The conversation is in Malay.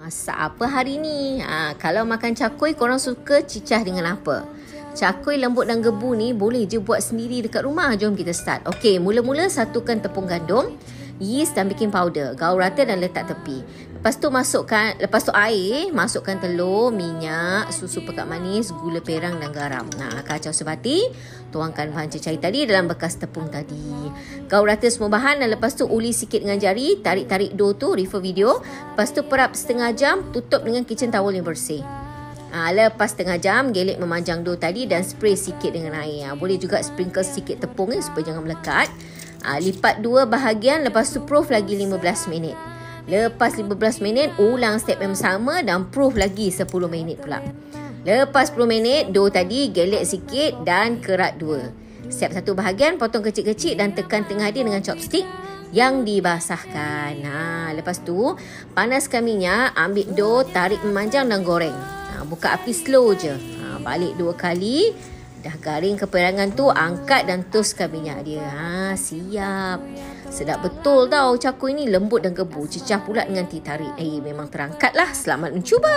Masak apa hari ni? Kalau makan cakui, korang suka cicah dengan apa? Cakui lembut dan gebu ni boleh je buat sendiri dekat rumah. Jom kita start. Okey, mula-mula satukan tepung gandum, yeast dan baking powder. Gaul rata dan letak tepi. Lepas tu air, masukkan telur, minyak, susu pekat manis, gula perang dan garam. Kacau sebati, tuangkan bahan cecair tadi dalam bekas tepung tadi. Gaul rata semua bahan dan lepas tu uli sikit dengan jari, tarik-tarik dough tu, refer video. Lepas tu perap setengah jam, tutup dengan kitchen towel yang bersih. Lepas setengah jam, gelek memanjang dough tadi dan spray sikit dengan air. Boleh juga sprinkle sikit tepung supaya jangan melekat. Lipat dua bahagian, lepas tu proof lagi 15 minit. Lepas 15 minit, ulang step yang sama dan proof lagi 10 minit pula. Lepas 10 minit, dough tadi gelek sikit dan kerat dua. Step satu bahagian, potong kecil-kecil dan tekan tengah dia dengan chopstick yang dibasahkan. Lepas tu, panaskan minyak, ambil dough, tarik memanjang dan goreng. Buka api slow je. Balik 2 kali. Dah garing keperangan tu, angkat dan toskan minyak dia. Siap. Sedap betul tau cakui ni, lembut dan gebu. Cecah pula dengan teh tarik. Memang terangkat lah. Selamat mencuba.